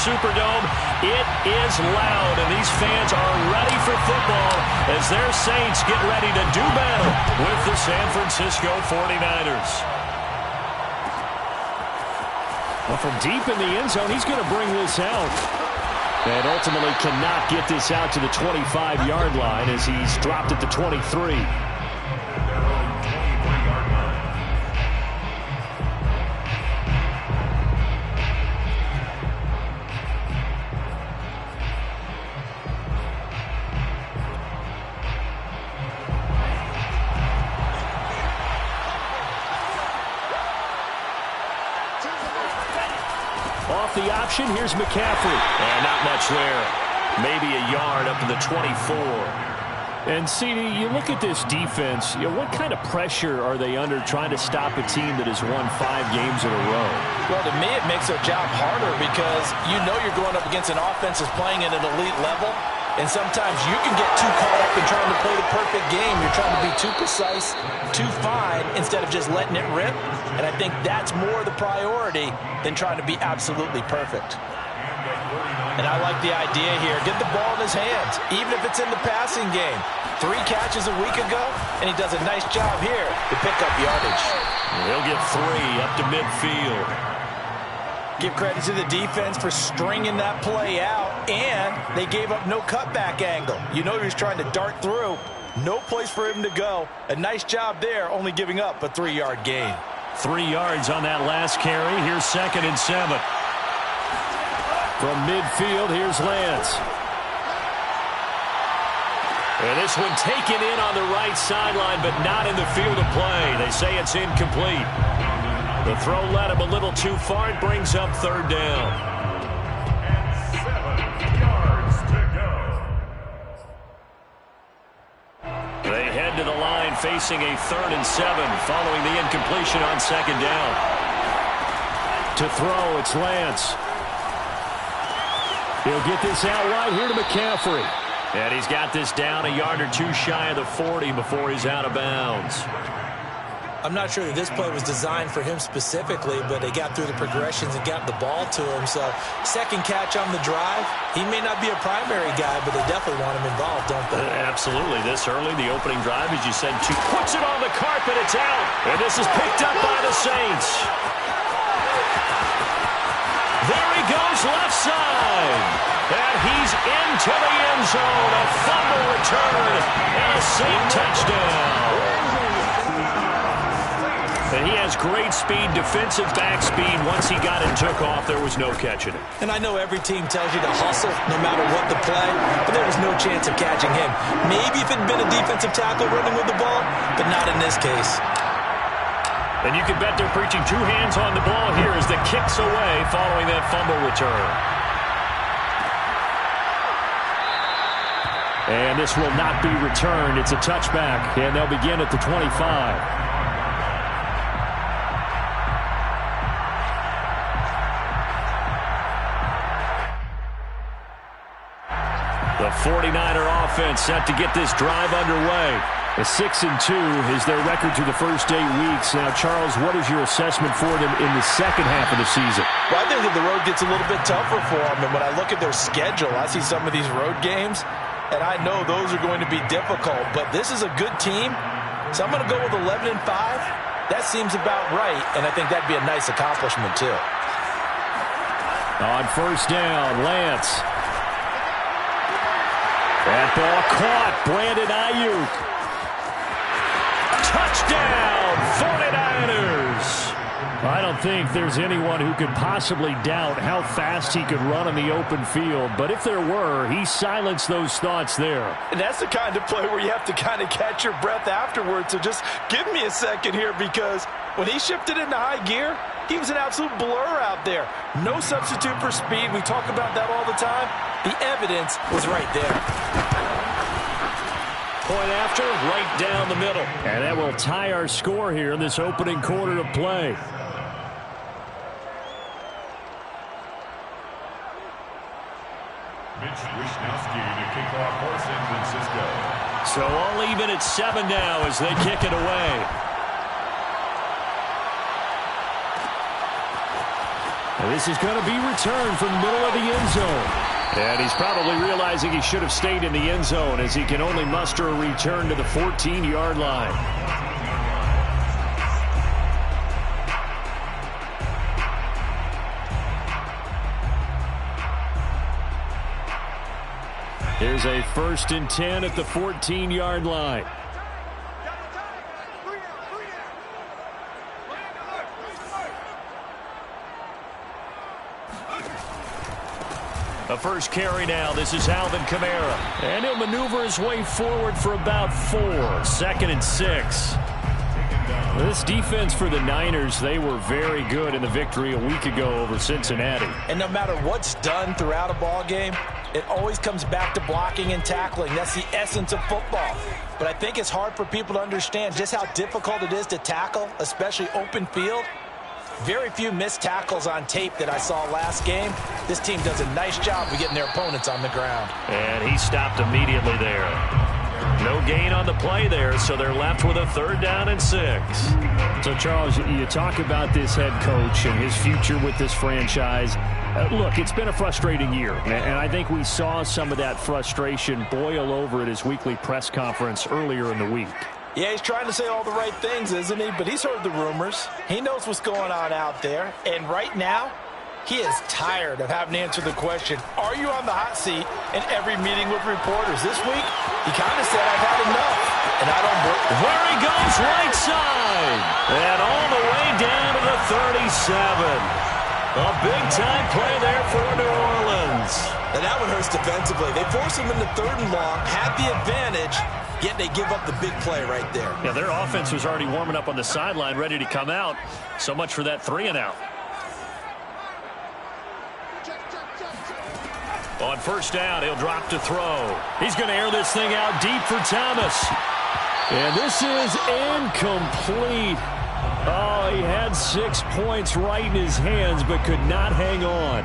Superdome. It is loud, and these fans are ready for football as their Saints get ready to do battle with the San Francisco 49ers. Well, from deep in the end zone, he's going to bring this out. And ultimately cannot get this out to the 25-yard line as he's dropped at the 23. Off the option, here's McCaffrey. And not much there. Maybe a yard up to the 24. And, CD, you look at this defense, what kind of pressure are they under trying to stop a team that has won 5 games in a row? Well, to me, it makes their job harder because you know you're going up against an offense that's playing at an elite level. And sometimes you can get too caught up in trying to play the perfect game. You're trying to be too precise, too fine, instead of just letting it rip. And I think that's more the priority than trying to be absolutely perfect. And I like the idea here. Get the ball in his hands, even if it's in the passing game. 3 catches a week ago, and he does a nice job here to pick up yardage. He'll get 3 up to midfield. Give credit to the defense for stringing that play out, and they gave up no cutback angle. You know he was trying to dart through. No place for him to go. A nice job there, only giving up a 3-yard gain. 3 yards on that last carry. Here's 2nd and 7. From midfield, here's Lance. And this one taken in on the right sideline, but not in the field of play. They say it's incomplete. The throw led him a little too far. It brings up 3rd down. And 7 yards to go. They head to the line facing a 3rd and 7 following the incompletion on 2nd down. To throw, it's Lance. He'll get this out right here to McCaffrey. And he's got this down a yard or 2 shy of the 40 before he's out of bounds. I'm not sure that this play was designed for him specifically, but they got through the progressions and got the ball to him. So, 2nd catch on the drive. He may not be a primary guy, but they definitely want him involved, don't they? Absolutely. This early, the opening drive, as you said, puts it on the carpet. It's out. And this is picked up by the Saints. There he goes, left side. And he's into the end zone. A fumble return and a Saint touchdown. And he has great speed, defensive back speed. Once he got it and took off, there was no catching it. And I know every team tells you to hustle no matter what the play, but there was no chance of catching him. Maybe if it had been a defensive tackle running with the ball, but not in this case. And you can bet they're preaching 2 hands on the ball here as the kick's away following that fumble return. And this will not be returned. It's a touchback, and they'll begin at the 25. The 49er offense set to get this drive underway. A 6-2 is their record through the first 8 weeks. Now, Charles, what is your assessment for them in the second half of the season? Well, I think that the road gets a little bit tougher for them. And when I look at their schedule, I see some of these road games, and I know those are going to be difficult. But this is a good team, so I'm going to go with 11-5. That seems about right, and I think that'd be a nice accomplishment, too. On 1st down, Lance. That ball caught. Brandon Ayuk. Touchdown, 49ers. I don't think there's anyone who could possibly doubt how fast he could run on the open field. But if there were, he silenced those thoughts there. And that's the kind of play where you have to kind of catch your breath afterwards. So just give me a second here, because when he shifted into high gear, he was an absolute blur out there. No substitute for speed. We talk about that all the time. The evidence was right there. Point after, right down the middle. And that will tie our score here in this opening quarter of play. Mitch Wishnowsky to kick off for San Francisco. So all even at 7 now as they kick it away. And this is going to be returned from the middle of the end zone. And he's probably realizing he should have stayed in the end zone as he can only muster a return to the 14-yard line. Here's a 1st and 10 at the 14-yard line. A first carry now. This is Alvin Kamara. And he'll maneuver his way forward for about 4. 2nd and 6. This defense for the Niners, they were very good in the victory a week ago over Cincinnati. And no matter what's done throughout a ball game, it always comes back to blocking and tackling. That's the essence of football. But I think it's hard for people to understand just how difficult it is to tackle, especially open field. Very few missed tackles on tape that I saw last game. This team does a nice job of getting their opponents on the ground. And he stopped immediately there. No gain on the play there, so they're left with a 3rd down and 6. So, Charles, you talk about this head coach and his future with this franchise. Look, it's been a frustrating year, and I think we saw some of that frustration boil over at his weekly press conference earlier in the week. Yeah, he's trying to say all the right things, isn't he? But he's heard the rumors. He knows what's going on out there. And right now, he is tired of having to answer the question, are you on the hot seat in every meeting with reporters? This week, he kind of said, I've had enough. And I don't believe. There he goes, right side. And all the way down to the 37. A big-time play there for New Orleans. And that one hurts defensively. They force him into 3rd and long, had the advantage, yet they give up the big play right there. Yeah, their offense was already warming up on the sideline, ready to come out. So much for that 3-and-out. On 1st down, he'll drop to throw. He's going to air this thing out deep for Thomas. And this is incomplete. Oh, he had 6 points right in his hands, but could not hang on.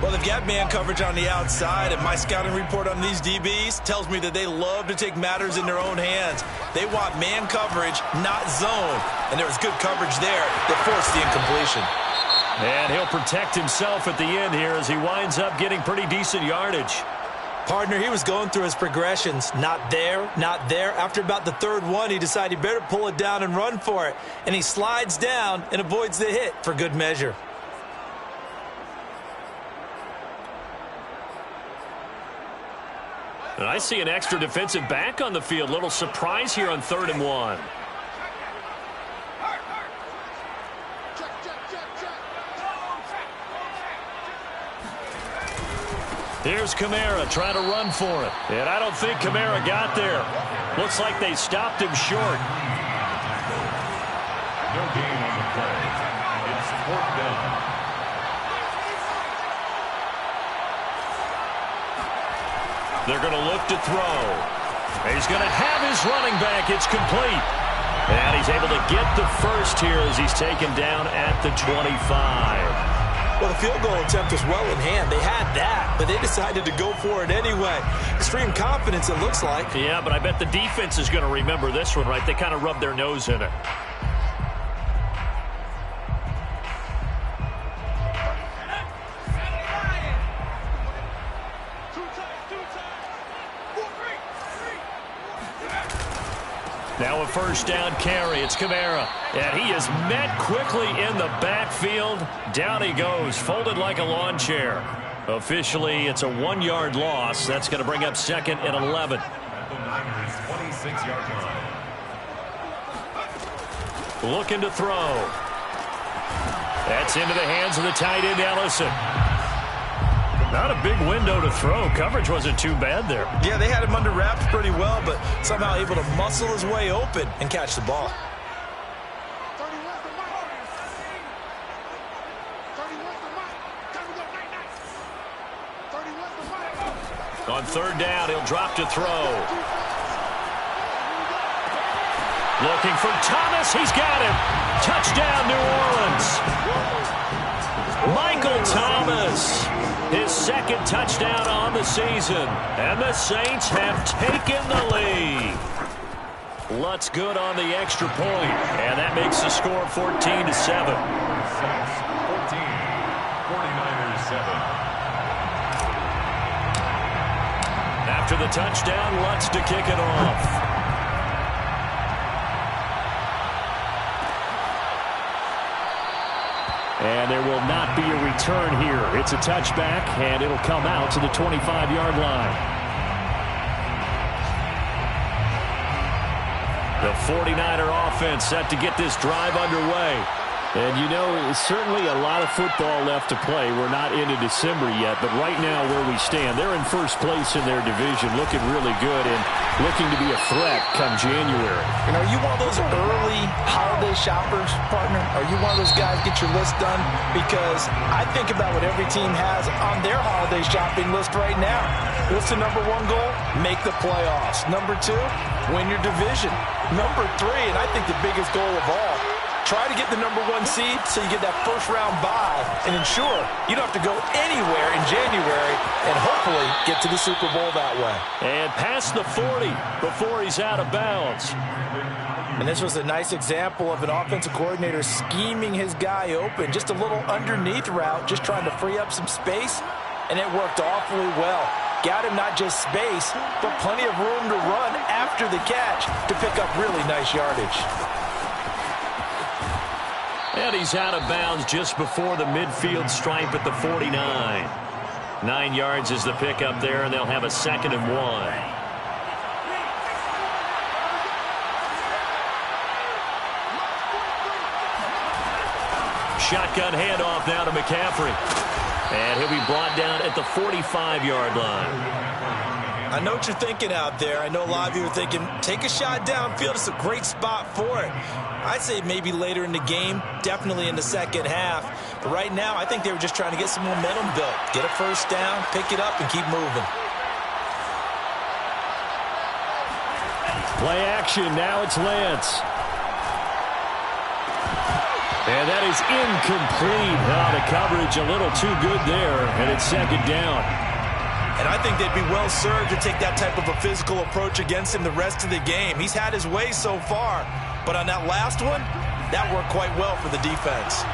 Well, they've got man coverage on the outside, and my scouting report on these DBs tells me that they love to take matters in their own hands. They want man coverage, not zone. And there was good coverage there that forced the incompletion. And he'll protect himself at the end here as he winds up getting pretty decent yardage. Partner, he was going through his progressions. Not there, not there. After about the 3rd one, he decided he better pull it down and run for it. And he slides down and avoids the hit for good measure. And I see an extra defensive back on the field. Little surprise here on 3rd and 1. Here's Kamara trying to run for it. And I don't think Kamara got there. Looks like they stopped him short. No gain on the play. It's 4th down. They're going to look to throw. He's going to have his running back. It's complete. And he's able to get the first here as he's taken down at the 25. Well, the field goal attempt was well in hand. They had that, but they decided to go for it anyway. Extreme confidence, it looks like. Yeah, but I bet the defense is going to remember this one, right? They kind of rubbed their nose in it. Now a 1st down carry. It's Kamara. And he is met quickly in the backfield. Down he goes, folded like a lawn chair. Officially, it's a 1-yard loss. That's going to bring up 2nd and 11. At the Niners' 26-yard line. Looking to throw. That's into the hands of the tight end, Ellison. Not a big window to throw. Coverage wasn't too bad there. Yeah, they had him under wraps pretty well, but somehow able to muscle his way open and catch the ball. On 3rd down, he'll drop to throw. Looking for Thomas. He's got him. Touchdown, New Orleans. Michael Thomas. His 2nd touchdown on the season. And the Saints have taken the lead. Lutz good on the extra point. And that makes the score 14-7. Saints 14, After the touchdown, Lutz to kick it off. And there will not be a return here. It's a touchback, and it'll come out to the 25-yard line. The 49er offense set to get this drive underway. And, you know, certainly a lot of football left to play. We're not into December yet, but right now where we stand, they're in first place in their division, looking really good and looking to be a threat come January. And are you one of those early holiday shoppers, partner? Are you one of those guys get your list done? Because I think about what every team has on their holiday shopping list right now. What's the number one goal? Make the playoffs. Number two, win your division. Number three, and I think the biggest goal of all, try to get the number one seed so you get that first-round bye and ensure you don't have to go anywhere in January and hopefully get to the Super Bowl that way. And past the 40 before he's out of bounds. And this was a nice example of an offensive coordinator scheming his guy open. Just a little underneath route, just trying to free up some space, and it worked awfully well. Got him not just space, but plenty of room to run after the catch to pick up really nice yardage. And he's out of bounds just before the midfield stripe at the 49. 9 yards is the pickup there, and they'll have a 2nd and 1. Shotgun handoff now to McCaffrey. And he'll be brought down at the 45-yard line. I know what you're thinking out there. I know a lot of you are thinking, take a shot downfield. It's a great spot for it. I'd say maybe later in the game, definitely in the second half. But right now, I think they were just trying to get some momentum built. Get a first down, pick it up, and keep moving. Play action. Now it's Lance. And that is incomplete. The coverage a little too good there, and it's 2nd down. And I think they'd be well served to take that type of a physical approach against him the rest of the game. He's had his way so far, but on that last one, that worked quite well for the defense.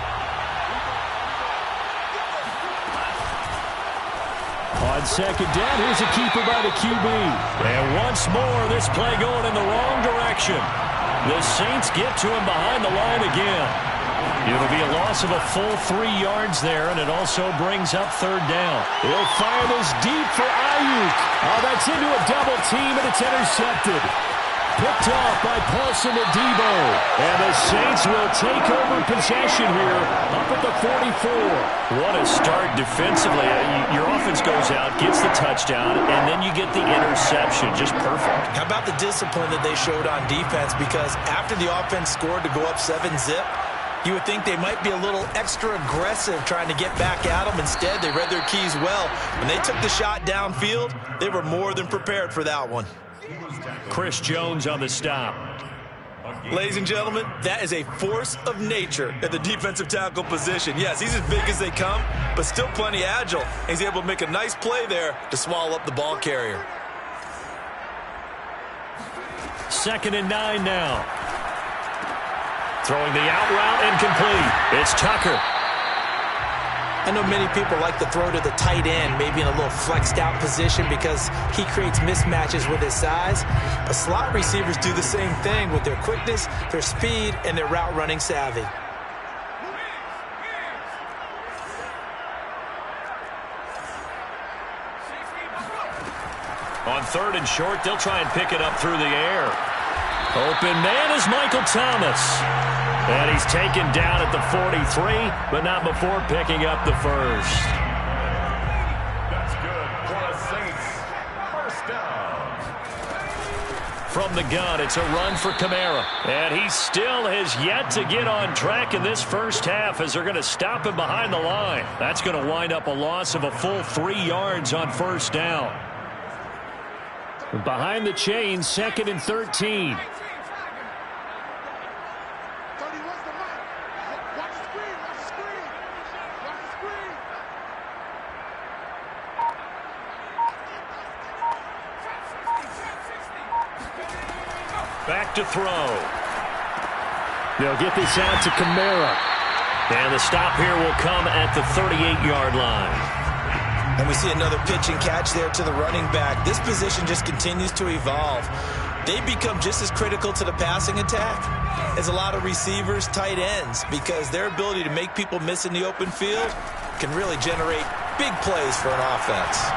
On 2nd down, here's a keeper by the QB. And once more, this play going in the wrong direction. The Saints get to him behind the line again. It'll be a loss of a full 3 yards there, and it also brings up 3rd down. He'll fire this deep for Ayuk. Oh, that's into a double team, and it's intercepted. Picked off by Paulson Adebo. And the Saints will take over possession here up at the 44. What a start defensively. Your offense goes out, gets the touchdown, and then you get the interception. Just perfect. How about the discipline that they showed on defense? Because after the offense scored to go up 7-zip, you would think they might be a little extra aggressive trying to get back at them. Instead, they read their keys well. When they took the shot downfield, they were more than prepared for that one. Chris Jones on the stop. Ladies and gentlemen, that is a force of nature at the defensive tackle position. Yes, he's as big as they come, but still plenty agile. He's able to make a nice play there to swallow up the ball carrier. 2nd and 9 now. Throwing the out route incomplete. It's Tucker. I know many people like to throw to the tight end, maybe in a little flexed out position because he creates mismatches with his size. But slot receivers do the same thing with their quickness, their speed, and their route running savvy. On 3rd and short, they'll try and pick it up through the air. Open man is Michael Thomas. And he's taken down at the 43, but not before picking up the 1st. That's good for the Saints. First down. From the gun, it's a run for Kamara. And he still has yet to get on track in this first half as they're going to stop him behind the line. That's going to wind up a loss of a full 3 yards on 1st down. Behind the chains, 2nd and 13. Back to throw. They'll get this out to Kamara. And the stop here will come at the 38-yard line. And we see another pitch and catch there to the running back. This position just continues to evolve. They become just as critical to the passing attack as a lot of receivers, tight ends, because their ability to make people miss in the open field can really generate big plays for an offense.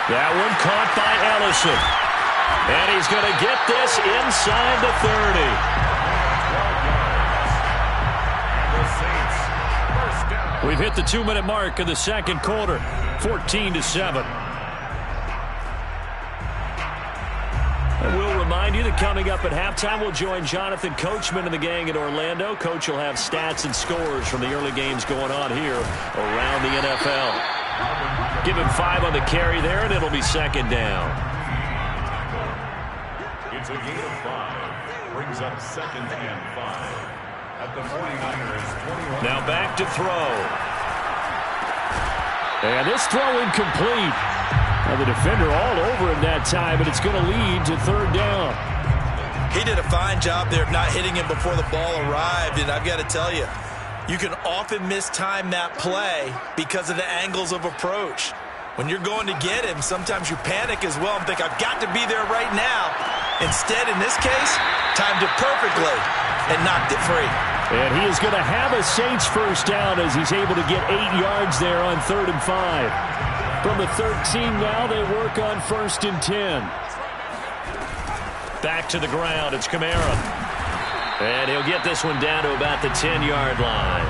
That one caught by Ellison. And he's going to get this inside the 30. We've hit the 2-minute mark of the second quarter, 14-7. And we'll remind you that coming up at halftime, we'll join Jonathan Coachman and the gang in Orlando. Coach will have stats and scores from the early games going on here around the NFL. Give him 5 on the carry there, and it'll be second down. It's a gain of 5. Brings up second and 5. At the 49ers 21. Now back to throw. And this throw incomplete. Now the defender all over him that time, but it's going to lead to third down. He did a fine job there of not hitting him before the ball arrived, and I've got to tell you, you can often mistime that play because of the angles of approach. When you're going to get him, sometimes you panic as well and think, I've got to be there right now. Instead, in this case, timed it perfectly and knocked it free. And he is going to have a Saints first down as he's able to get 8 yards there on 3rd and 5. From the 13 now, they work on 1st and 10. Back to the ground, it's Kamara. And he'll get this one down to about the 10-yard line.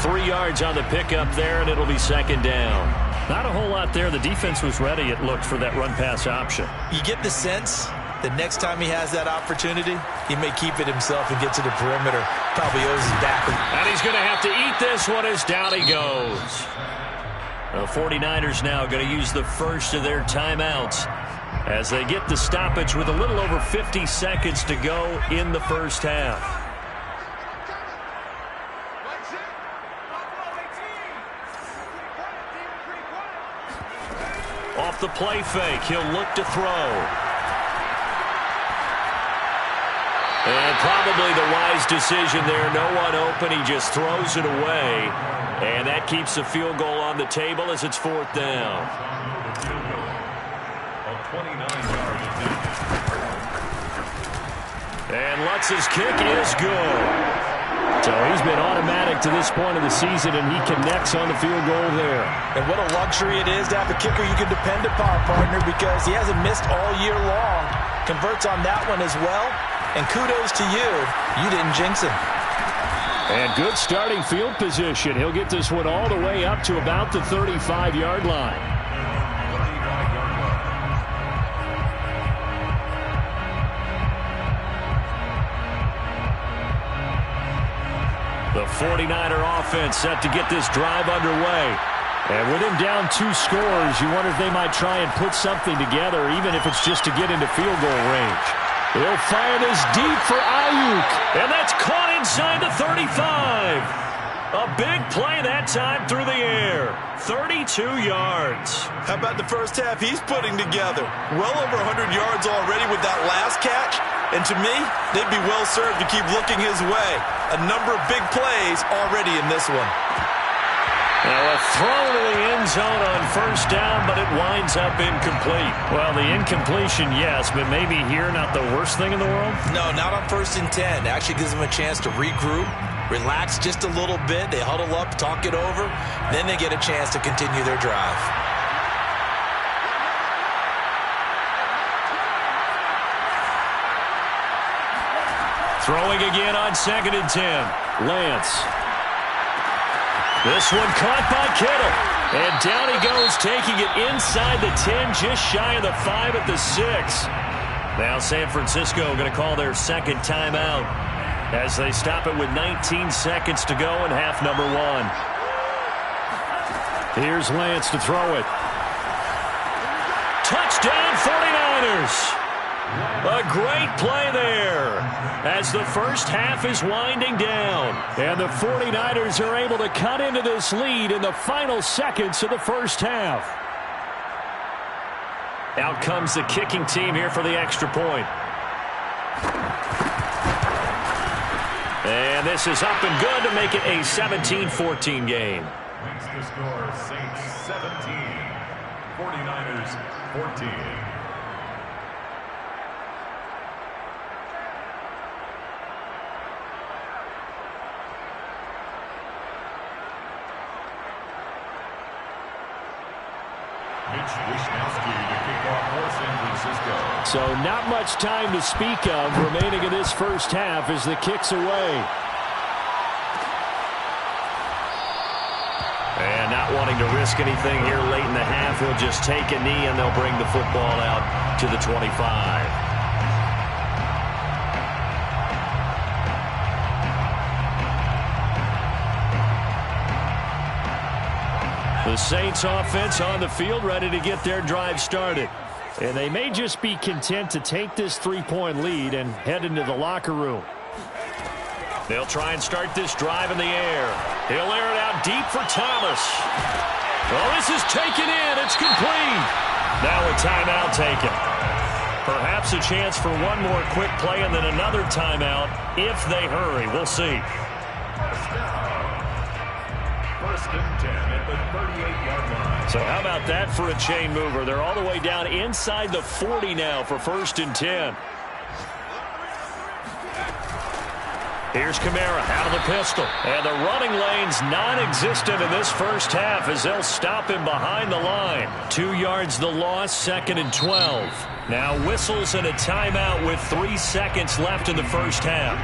3 yards on the pickup there, and it'll be second down. Not a whole lot there. The defense was ready, it looked, for that run-pass option. You get the sense that next time he has that opportunity, he may keep it himself and get to the perimeter. Probably owes his back. And he's going to have to eat this one as down he goes. The 49ers now going to use the first of their timeouts as they get the stoppage with a little over 50 seconds to go in the first half. Off the play fake, he'll look to throw. And probably the wise decision there. No one open. He just throws it away. And that keeps the field goal on the table as it's 4th down. And Lutz's kick is good. So he's been automatic to this point of the season, and he connects on the field goal there. And what a luxury it is to have a kicker you can depend upon, partner, because he hasn't missed all year long. Converts on that one as well. And kudos to you. You didn't jinx him. And good starting field position. He'll get this one all the way up to about the 35-yard line. The 49er offense set to get this drive underway. And with him down 2 scores, you wonder if they might try and put something together, even if it's just to get into field goal range. He'll fire this deep for Ayuk. And that's caught inside the 35. A big play that time through the air. 32 yards. How about the first half he's putting together? Well over 100 yards already with that last catch. And to me, they'd be well served to keep looking his way. A number of big plays already in this one. Now a throw to the end zone on first down, but it winds up incomplete. Well, the incompletion, yes, but maybe here not the worst thing in the world? No, not on 1st and 10. Actually gives them a chance to regroup, relax just a little bit. They huddle up, talk it over. Then they get a chance to continue their drive. Throwing again on 2nd and 10. Lance. This one caught by Kittle. And down he goes, taking it inside the 10, just shy of the 5 at the 6. Now San Francisco going to call their second timeout as they stop it with 19 seconds to go in half number 1. Here's Lance to throw it. Touchdown 49ers. A great play there as the first half is winding down. And the 49ers are able to cut into this lead in the final seconds of the first half. Out comes the kicking team here for the extra point. And this is up and good to make it a 17-14 game. Makes the score Saints 17, 49ers 14. So not much time to speak of remaining in this first half as the kick's away. And not wanting to risk anything here late in the half, he'll just take a knee and they'll bring the football out to the 25. The Saints offense on the field ready to get their drive started. And they may just be content to take this three-point lead and head into the locker room. They'll try and start this drive in the air. He'll air it out deep for Thomas. Oh, this is taken in. It's complete. Now a timeout taken. Perhaps a chance for one more quick play and then another timeout if they hurry. We'll see. First and 10 at the 38-yard line. So how about that for a chain mover? They're all the way down inside the 40 now for first and 10. Here's Kamara out of the pistol. And the running lane's non-existent in this first half as they'll stop him behind the line. 2 yards the loss, second and 12. Now whistles and a timeout with 3 seconds left in the first half.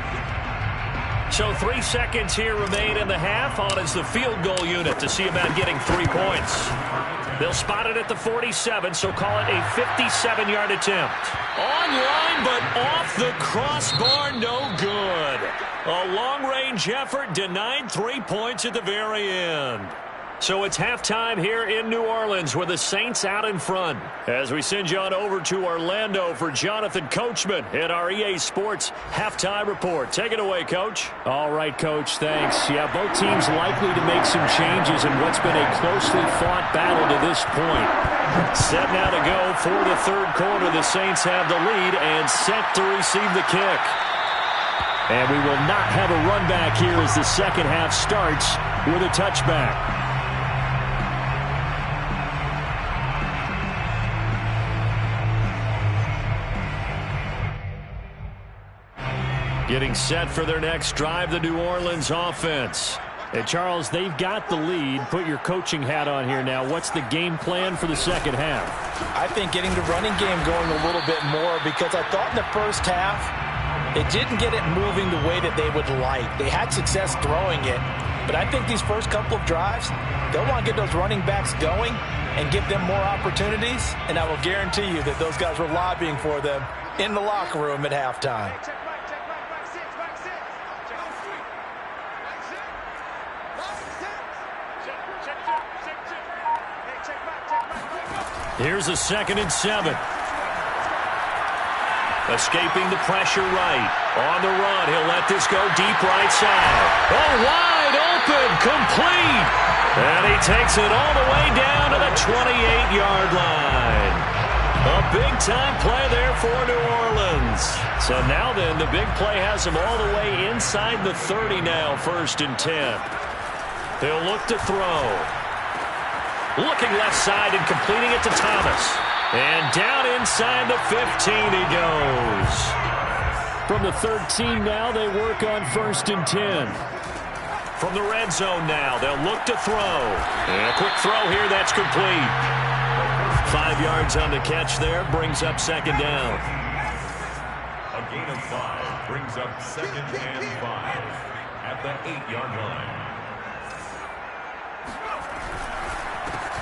So 3 seconds here remain in the half. On is the field goal unit to see about getting 3 points. They'll spot it at the 47, so call it a 57-yard attempt. Online, but off the crossbar, no good. A long-range effort denied 3 points at the very end. So it's halftime here in New Orleans with the Saints out in front. As we send you on over to Orlando for Jonathan Coachman in our EA Sports Halftime Report. Take it away, Coach. All right, Coach, thanks. Yeah, both teams likely to make some changes in what's been a closely fought battle to this point. Set now to go for the third quarter. The Saints have the lead and set to receive the kick. And we will not have a run back here as the second half starts with a touchback. Getting set for their next drive, the New Orleans offense. And Charles, they've got the lead. Put your coaching hat on here now. What's the game plan for the second half? I think getting the running game going a little bit more because I thought in the first half it didn't get it moving the way that they would like. They had success throwing it, but I think these first couple of drives, they'll want to get those running backs going and give them more opportunities, and I will guarantee you that those guys were lobbying for them in the locker room at halftime. Here's a 2nd and 7. Escaping the pressure right. On the run, he'll let this go deep right side. Oh, wide open, complete. And he takes it all the way down to the 28-yard line. A big-time play there for New Orleans. So now then, the big play has him all the way inside the 30 now, 1st and 10. He'll look to throw. Looking left side and completing it to Thomas. And down inside the 15 he goes. From the 13 now, they work on 1st and 10. From the red zone now, they'll look to throw. And a quick throw here, that's complete. 5 yards on the catch there, brings up 2nd down. A gain of 5 brings up 2nd and 5 at the 8-yard line.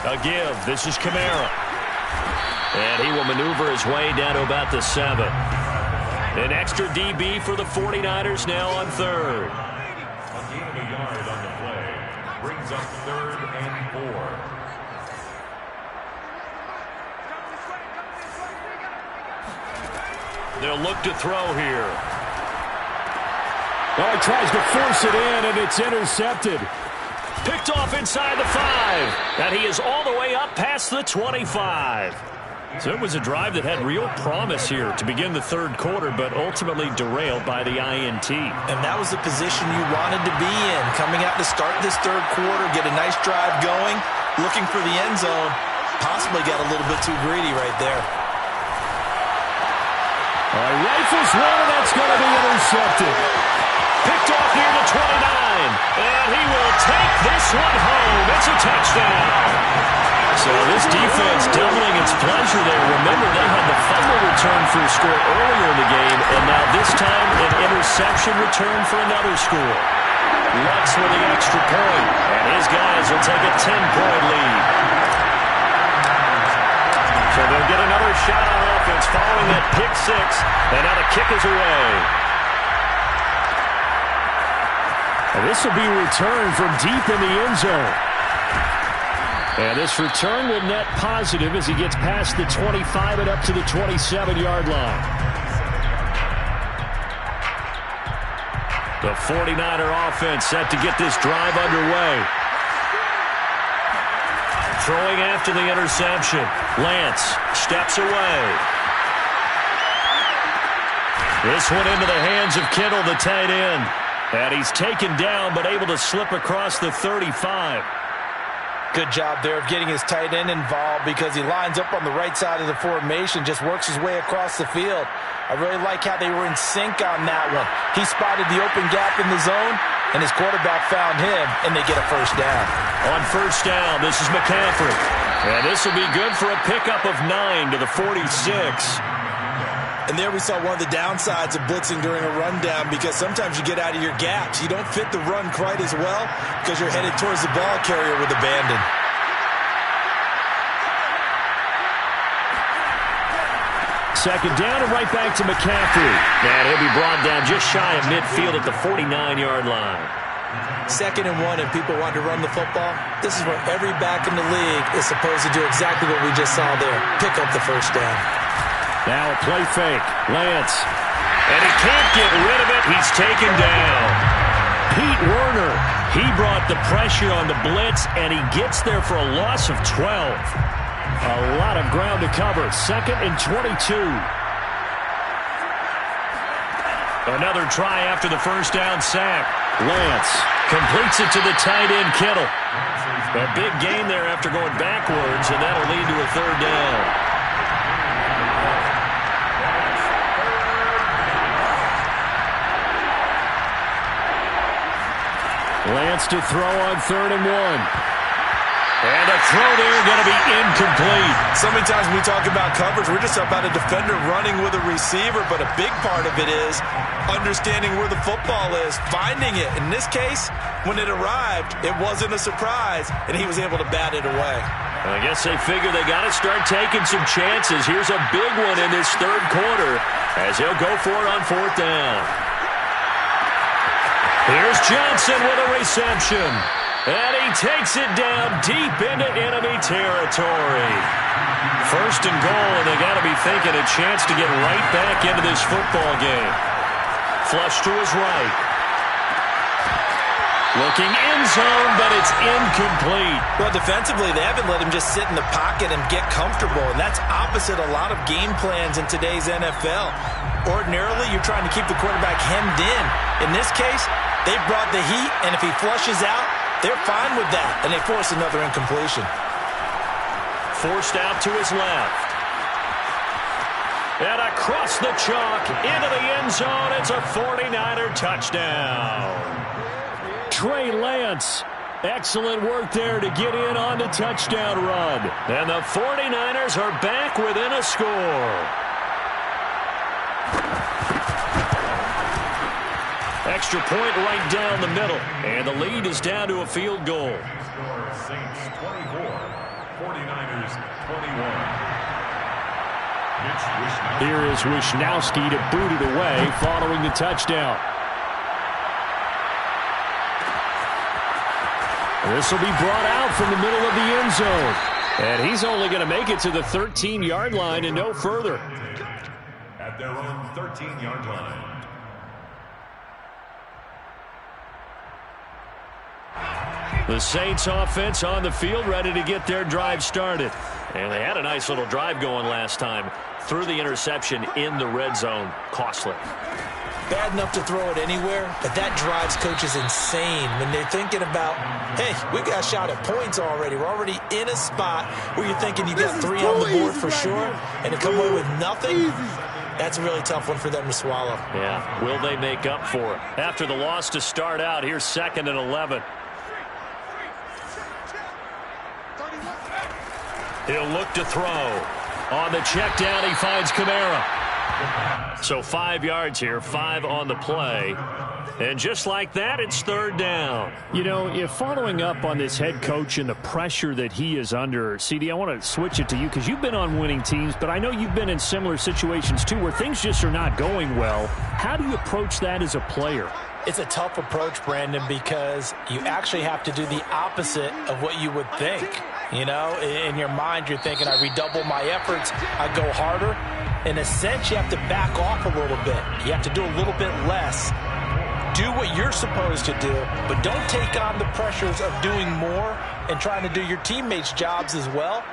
A give. This is Kamara. And he will maneuver his way down to about the 7. An extra DB for the 49ers now on 3rd. A gain of a yard on the play brings up 3rd and 4. They'll look to throw here. Oh, he tries to force it in, and it's intercepted. Picked off inside the 5. And he is all the way up past the 25. So it was a drive that had real promise here to begin the third quarter, but ultimately derailed by the INT. And that was the position you wanted to be in, coming out to start this third quarter, get a nice drive going, looking for the end zone. Possibly got a little bit too greedy right there. Rifles one, and that's going to be intercepted. Picked off near the 29, and he will take this one home. It's a touchdown. So this defense doubling its pleasure there. Remember, they had the fumble return for a score earlier in the game, and now this time an interception return for another score. Lux with the extra point, and his guys will take a 10-point lead. So they'll get another shot on offense following that pick six, and now the kick is away. And this will be returned from deep in the end zone. And this return will net positive as he gets past the 25 and up to the 27-yard line. The 49er offense set to get this drive underway. Throwing after the interception. Lance steps away. This one into the hands of Kittle, the tight end. And he's taken down but able to slip across the 35. Good job there of getting his tight end involved because he lines up on the right side of the formation, just works his way across the field. I really like how they were in sync on that one. He spotted the open gap in the zone, and his quarterback found him, and they get a first down. On first down, this is McCaffrey. And this will be good for a pickup of 9 to the 46. And there we saw one of the downsides of blitzing during a rundown because sometimes you get out of your gaps. You don't fit the run quite as well because you're headed towards the ball carrier with abandon. Second down and right back to McCaffrey. And he'll be brought down just shy of midfield at the 49-yard line. 2nd and 1 and people want to run the football. This is where every back in the league is supposed to do exactly what we just saw there. Pick up the first down. Now a play fake. Lance. And he can't get rid of it. He's taken down. Pete Werner. He brought the pressure on the blitz, and he gets there for a loss of 12. A lot of ground to cover. 2nd and 22. Another try after the first down sack. Lance completes it to the tight end, Kittle. A big gain there after going backwards, and that'll lead to a third down. Lance to throw on 3rd and 1. And a throw there going to be incomplete. So many times when we talk about coverage, we're just about a defender running with a receiver, but a big part of it is understanding where the football is, finding it. In this case, when it arrived, it wasn't a surprise, and he was able to bat it away. I guess they figure they got to start taking some chances. Here's a big one in this third quarter as he'll go for it on 4th down. Here's Johnson with a reception. And he takes it down deep into enemy territory. 1st and goal, and they got to be thinking a chance to get right back into this football game. Flush to his right. Looking end zone, but it's incomplete. Well, defensively, they haven't let him just sit in the pocket and get comfortable, and that's opposite a lot of game plans in today's NFL. Ordinarily, you're trying to keep the quarterback hemmed in. In this case, they brought the heat, and if he flushes out, they're fine with that, and they force another incompletion. Forced out to his left. And across the chalk, into the end zone, it's a 49er touchdown. Trey Lance, excellent work there to get in on the touchdown run. And the 49ers are back within a score. Extra point right down the middle. And the lead is down to a field goal. Score Saints 24, 49ers 21. Here is Wishnowski to boot it away following the touchdown. This will be brought out from the middle of the end zone. And he's only going to make it to the 13-yard line and no further. At their own 13-yard line. The Saints offense on the field ready to get their drive started. And they had a nice little drive going last time. Threw the interception in the red zone. Costly. Bad enough to throw it anywhere, but that drives coaches insane when they're thinking about, hey, we got a shot at points already. We're already in a spot where you're thinking you got 3 on the board for sure, and to come away with nothing, that's a really tough one for them to swallow. Yeah, will they make up for it? After the loss to start out, here's 2nd and 11. He'll look to throw. On the check down, he finds Kamara. So 5 yards here, 5 on the play. And just like that, it's 3rd down. You know, if following up on this head coach and the pressure that he is under, CD, I want to switch it to you because you've been on winning teams, but I know you've been in similar situations too where things just are not going well. How do you approach that as a player? It's a tough approach, Brandon, because you actually have to do the opposite of what you would think. You know, in your mind, you're thinking, I redouble my efforts, I go harder. In a sense, you have to back off a little bit. You have to do a little bit less. Do what you're supposed to do, but don't take on the pressures of doing more and trying to do your teammates' jobs as well.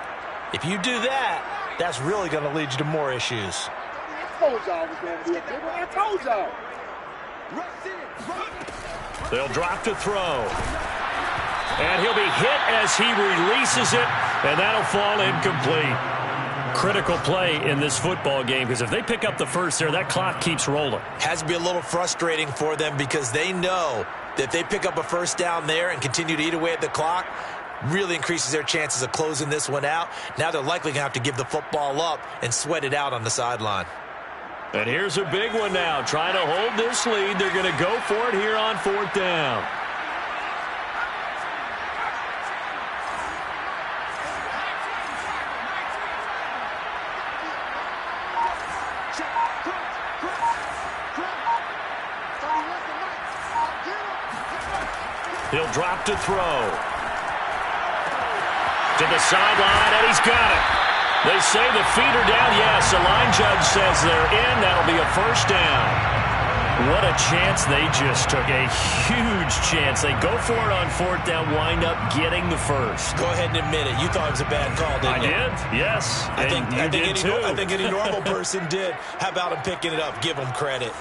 If you do that, that's really going to lead you to more issues. I told y'all I was going to do it. I told y'all. They'll drop to throw. And he'll be hit as he releases it, and that'll fall incomplete. Critical play in this football game because if they pick up the first there, that clock keeps rolling. Has to be a little frustrating for them because they know that if they pick up a first down there and continue to eat away at the clock, really increases their chances of closing this one out. Now they're likely going to have to give the football up and sweat it out on the sideline. And here's a big one now. Trying to hold this lead. They're going to go for it here on 4th down. He'll drop to throw. To the sideline, and he's got it. They say the feet are down. Yes, the line judge says they're in. That'll be a first down. What a chance they just took. A huge chance. They go for it on 4th down, wind up getting the first. Go ahead and admit it. You thought it was a bad call, didn't you? I did, yes. I think any normal person did. How about him picking it up? Give him credit.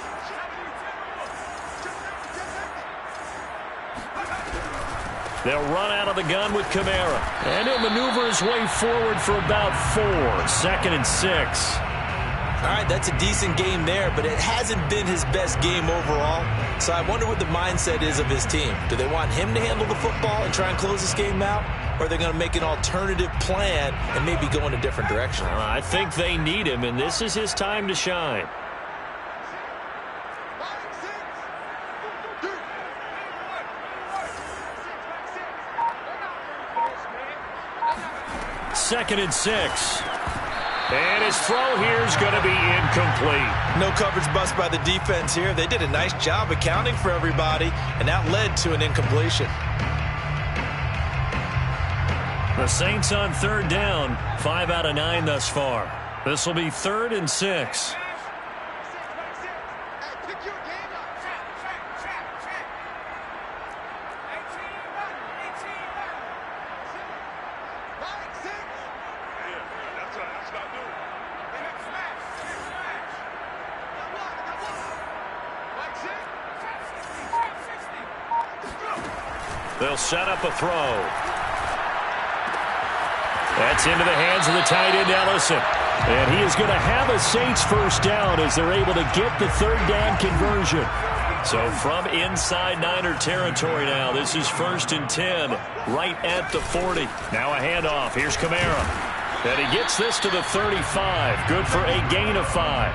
They'll run out of the gun with Kamara. And he'll maneuver his way forward for about 4. 2nd and 6. All right, that's a decent game there, but it hasn't been his best game overall. So I wonder what the mindset is of his team. Do they want him to handle the football and try and close this game out? Or are they going to make an alternative plan and maybe go in a different direction? I think they need him, and this is his time to shine. Second and 6. And his throw here is going to be incomplete. No coverage bust by the defense here. They did a nice job accounting for everybody, and that led to an incompletion. The Saints on 3rd down, 5 out of 9 thus far. This will be 3rd and 6. They'll set up a throw. That's into the hands of the tight end, Ellison. And he is going to have a Saints first down as they're able to get the 3rd down conversion. So from inside Niner territory now, this is 1st and 10, right at the 40. Now a handoff. Here's Kamara. And he gets this to the 35. Good for a gain of 5.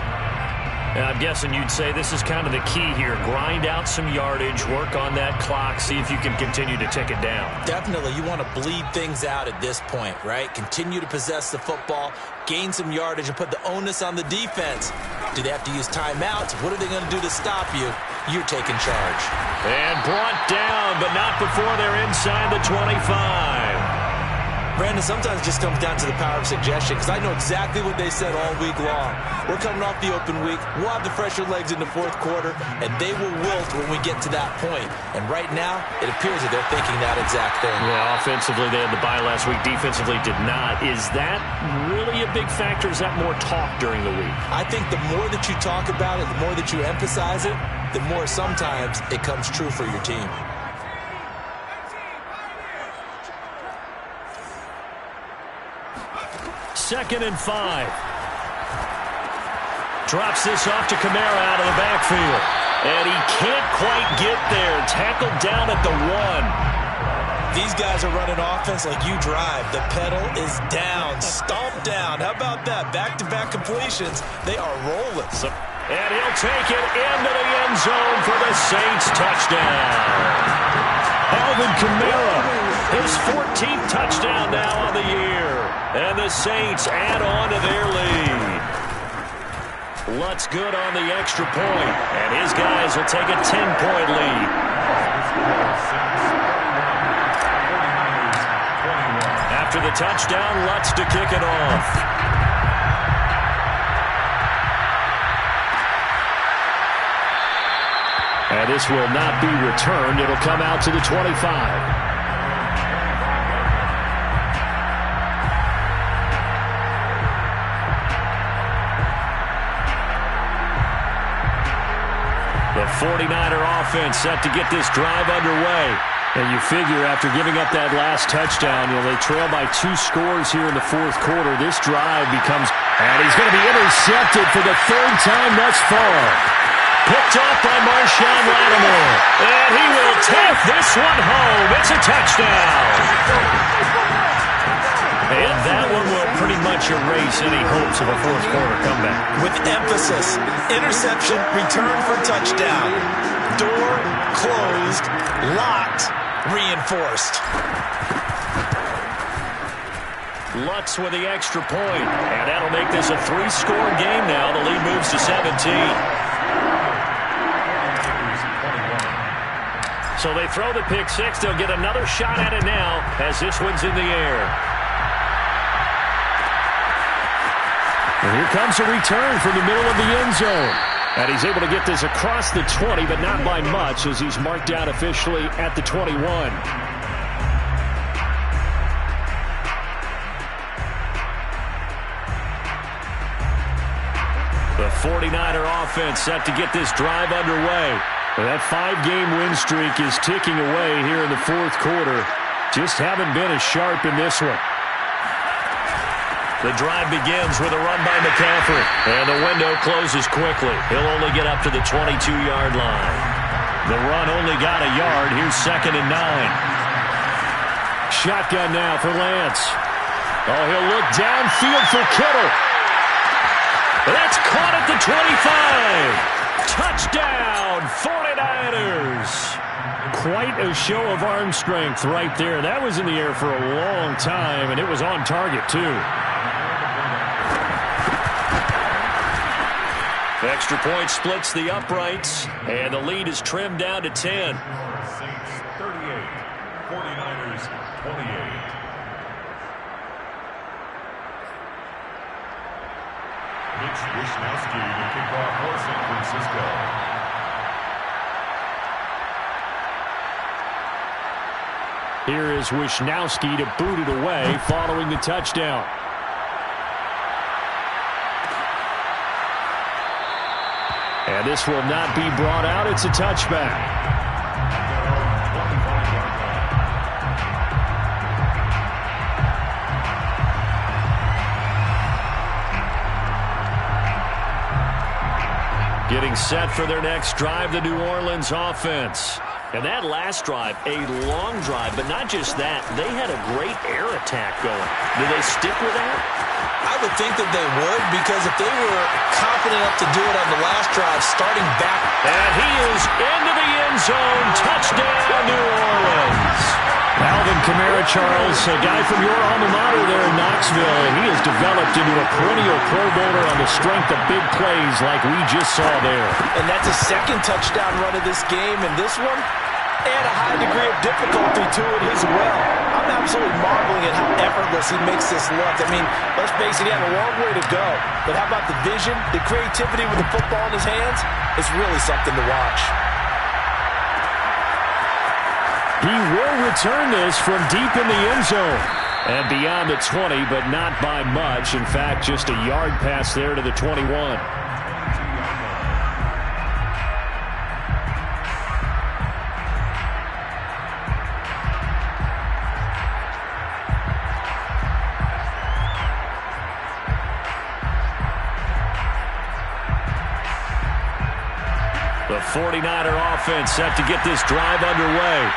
And I'm guessing you'd say this is kind of the key here. Grind out some yardage, work on that clock, see if you can continue to tick it down. Definitely. You want to bleed things out at this point, right? Continue to possess the football, gain some yardage, and put the onus on the defense. Do they have to use timeouts? What are they going to do to stop you? You're taking charge. And brought down, but not before they're inside the 25. Brandon, sometimes it just comes down to the power of suggestion, because I know exactly what they said all week long. We're coming off the open week. We'll have the fresher legs in the fourth quarter, and they will wilt when we get to that point. And right now, it appears that they're thinking that exact thing. Yeah, offensively, they had the bye last week. Defensively, did not. Is that really a big factor? Is that more talk during the week? I think the more that you talk about it, the more that you emphasize it, the more sometimes it comes true for your team. Second and 5. Drops this off to Kamara out of the backfield. And he can't quite get there. Tackled down at the 1. These guys are running offense like you drive. The pedal is down, stomped down. How about that? Back-to-back completions. They are rolling. And he'll take it into the end zone for the Saints touchdown. Alvin Kamara, his 14th touchdown now on the year. And the Saints add on to their lead. Lutz good on the extra point. And his guys will take a 10-point lead. After the touchdown, Lutz to kick it off. And this will not be returned. It'll come out to the 25. The 49er offense set to get this drive underway. And you figure after giving up that last touchdown, they trail by 2 scores here in the fourth quarter. This drive becomes... And he's going to be intercepted for the 3rd time thus far. Picked off by Marshawn Lattimore. And he will take this one home. It's a touchdown. And that one will pretty much erase any hopes of a fourth quarter comeback. With emphasis, interception, return for touchdown. Door closed, locked, reinforced. Lutz with the extra point. And that'll make this a 3-score game now. The lead moves to 17. So they throw the pick six. They'll get another shot at it now as this one's in the air. And here comes a return from the middle of the end zone. And he's able to get this across the 20, but not by much as he's marked out officially at the 21. The 49er offense set to get this drive underway. That 5-game win streak is ticking away here in the fourth quarter. Just haven't been as sharp in this one. The drive begins with a run by McCaffrey. And the window closes quickly. He'll only get up to the 22-yard line. The run only got a yard. Here's 2nd and 9. Shotgun now for Lance. Oh, he'll look downfield for Kittle. That's caught at the 25. Touchdown, 49ers. Quite a show of arm strength right there. That was in the air for a long time, and it was on target, too. Extra point splits the uprights, and the lead is trimmed down to 10. Saints 38, 49ers 28. Mitch Wishnowsky to kick off for San Francisco. Here is Wishnowsky to boot it away following the touchdown. And this will not be brought out. It's a touchback. Getting set for their next drive, the New Orleans offense. And that last drive, a long drive, but not just that. They had a great air attack going. Do they stick with that? I would think that they would, because if they were confident enough to do it on the last drive, starting back. And he is into the end zone. Touchdown, New Orleans. Alvin Kamara, Charles, a guy from your alma mater there in Knoxville. He has developed into a perennial Pro Bowler on the strength of big plays like we just saw there. And that's a 2nd touchdown run of this game, and this one, and a high degree of difficulty to it as well. I'm having absolutely marveling at how effortless he makes this look. I mean, let's face it, he had a long way to go. But how about the vision, the creativity with the football in his hands? It's really something to watch. He will return this from deep in the end zone. And beyond the 20, but not by much. In fact, just a yard pass there to the 21. The 49er offense set to get this drive underway.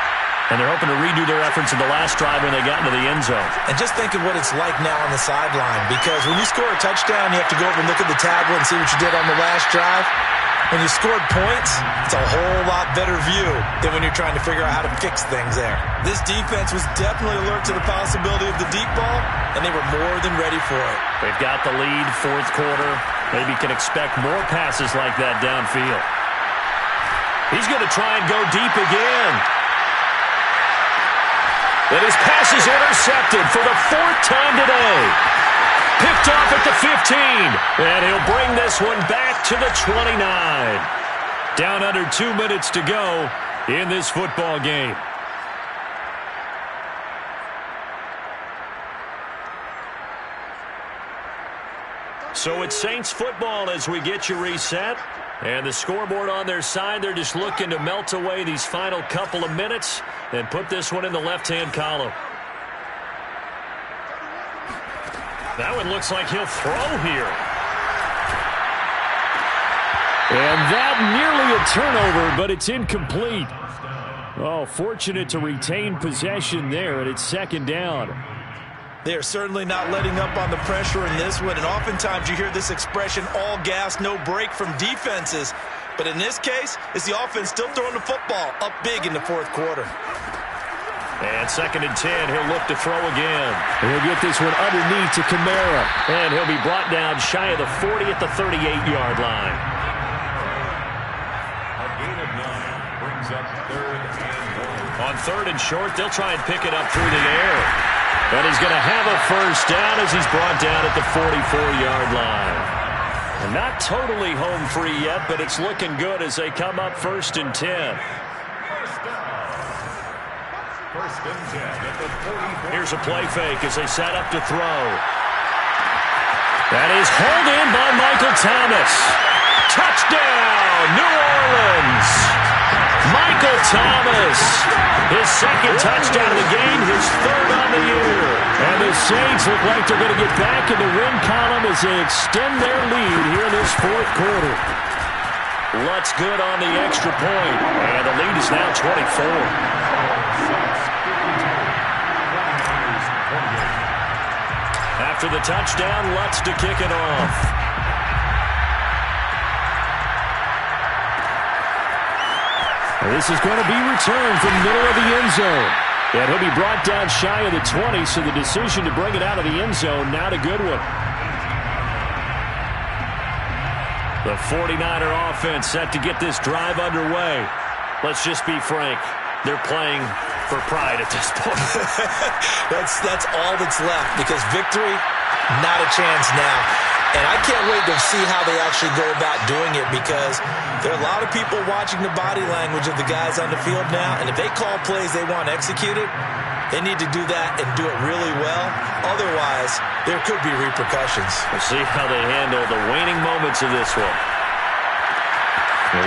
And they're hoping to redo their efforts in the last drive when they got into the end zone. And just think of what it's like now on the sideline, because when you score a touchdown, you have to go over and look at the tablet and see what you did on the last drive. When you scored points, it's a whole lot better view than when you're trying to figure out how to fix things there. This defense was definitely alert to the possibility of the deep ball, and they were more than ready for it. They've got the lead, fourth quarter. Maybe can expect more passes like that downfield. He's going to try and go deep again. And his pass is intercepted for the fourth time today. Picked off at the 15. And he'll bring this one back to the 29. Down under 2 minutes to go in this football game. So it's Saints football as we get you reset. And the scoreboard on their side, they're just looking to melt away these final couple of minutes and put this one in the left-hand column. That one looks like he'll throw here. And that nearly a turnover, but it's incomplete. Oh, fortunate to retain possession there, and it's second down. They are certainly not letting up on the pressure in this one, and oftentimes you hear this expression, all gas, no break from defenses. But in this case, it's the offense still throwing the football up big in the fourth quarter. And second and 10, he'll look to throw again. He'll get this one underneath to Kamara. And he'll be brought down shy of the 40 at the 38-yard line. A gain of 9 brings up third and 1. On third and short, they'll try and pick it up through the air. And he's going to have a first down as he's brought down at the 44-yard line. And not totally home free yet, but it's looking good as they come up first and 10. First and 10 at the 44. Here's a play fake as they set up to throw. That is hauled in by Michael Thomas. Touchdown, New Orleans. Michael Thomas, his second touchdown of the game, his third on the year. And the Saints look like they're going to get back in the win column as they extend their lead here in this fourth quarter. Lutz good on the extra point, and the lead is now 24. After the touchdown, Lutz to kick it off. This is going to be returned from the middle of the end zone. And he'll be brought down shy of the 20, so the decision to bring it out of the end zone, not a good one. The 49er offense set to get this drive underway. Let's just be frank. They're playing for pride at this point. That's all that's left, because victory, not a chance now. And I can't wait to see how they actually go about doing it, because there are a lot of people watching the body language of the guys on the field now, and if they call plays they want executed, they need to do that and do it really well. Otherwise, there could be repercussions. We'll see how they handle the waning moments of this one.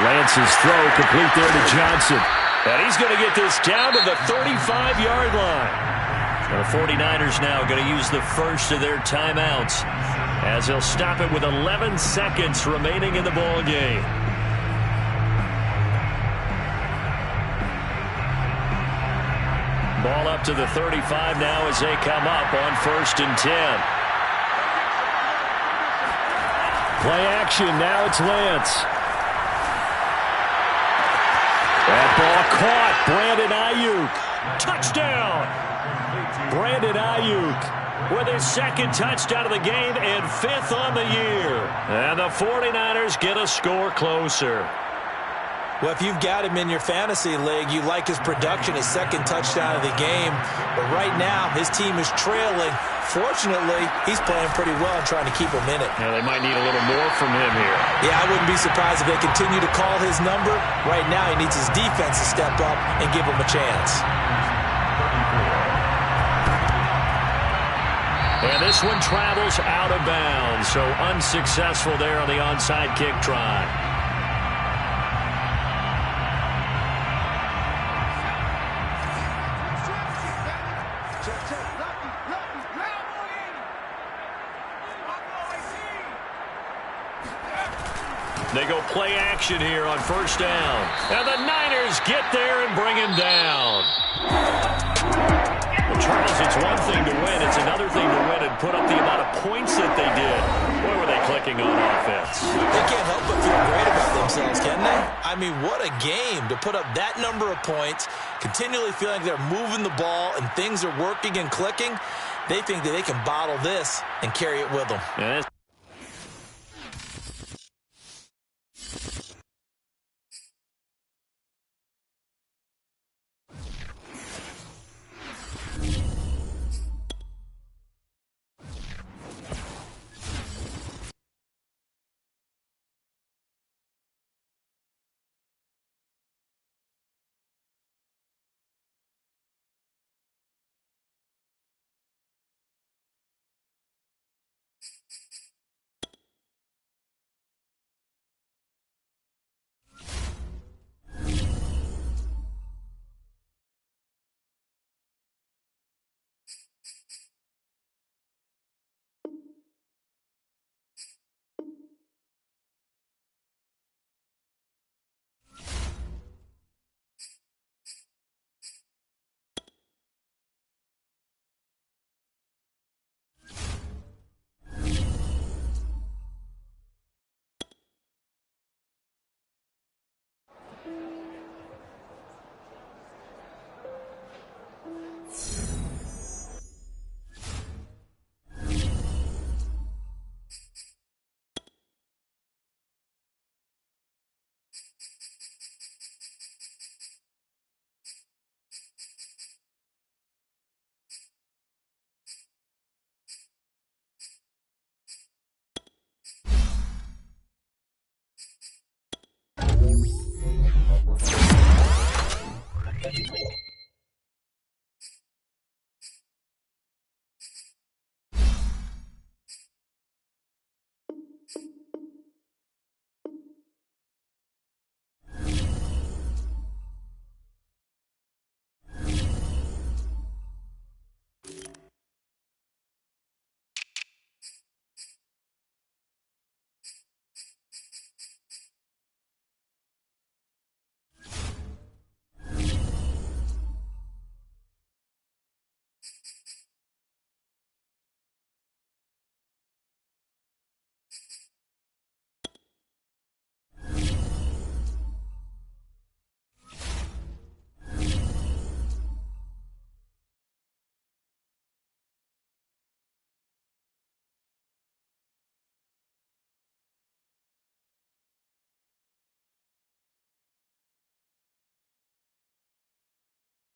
Lance's throw complete there to Johnson. And he's going to get this down to the 35-yard line. The 49ers now going to use the first of their timeouts, as they'll stop it with 11 seconds remaining in the ball game. Ball up to the 35 now as they come up on first and 10. Play action, now it's Lance. That ball caught. Brandon Ayuk. Touchdown. Brandon Ayuk with his second touchdown of the game and fifth on the year. And the 49ers get a score closer. Well, if you've got him in your fantasy league, you like his production, his second touchdown of the game. But right now, his team is trailing. Fortunately, he's playing pretty well and trying to keep him in it. Yeah, they might need a little more from him here. Yeah, I wouldn't be surprised if they continue to call his number. Right now, he needs his defense to step up and give him a chance. And this one travels out of bounds, so unsuccessful there on the onside kick try. They go play action here on first down. And the Niners get there and bring him down. Well, Charles, it's one thing to win. It's another thing to win and put up the amount of points that they did. Boy, were they clicking on offense. They can't help but feel great about themselves, can they? I mean, what a game to put up that number of points, continually feeling they're moving the ball and things are working and clicking. They think that they can bottle this and carry it with them. Yeah,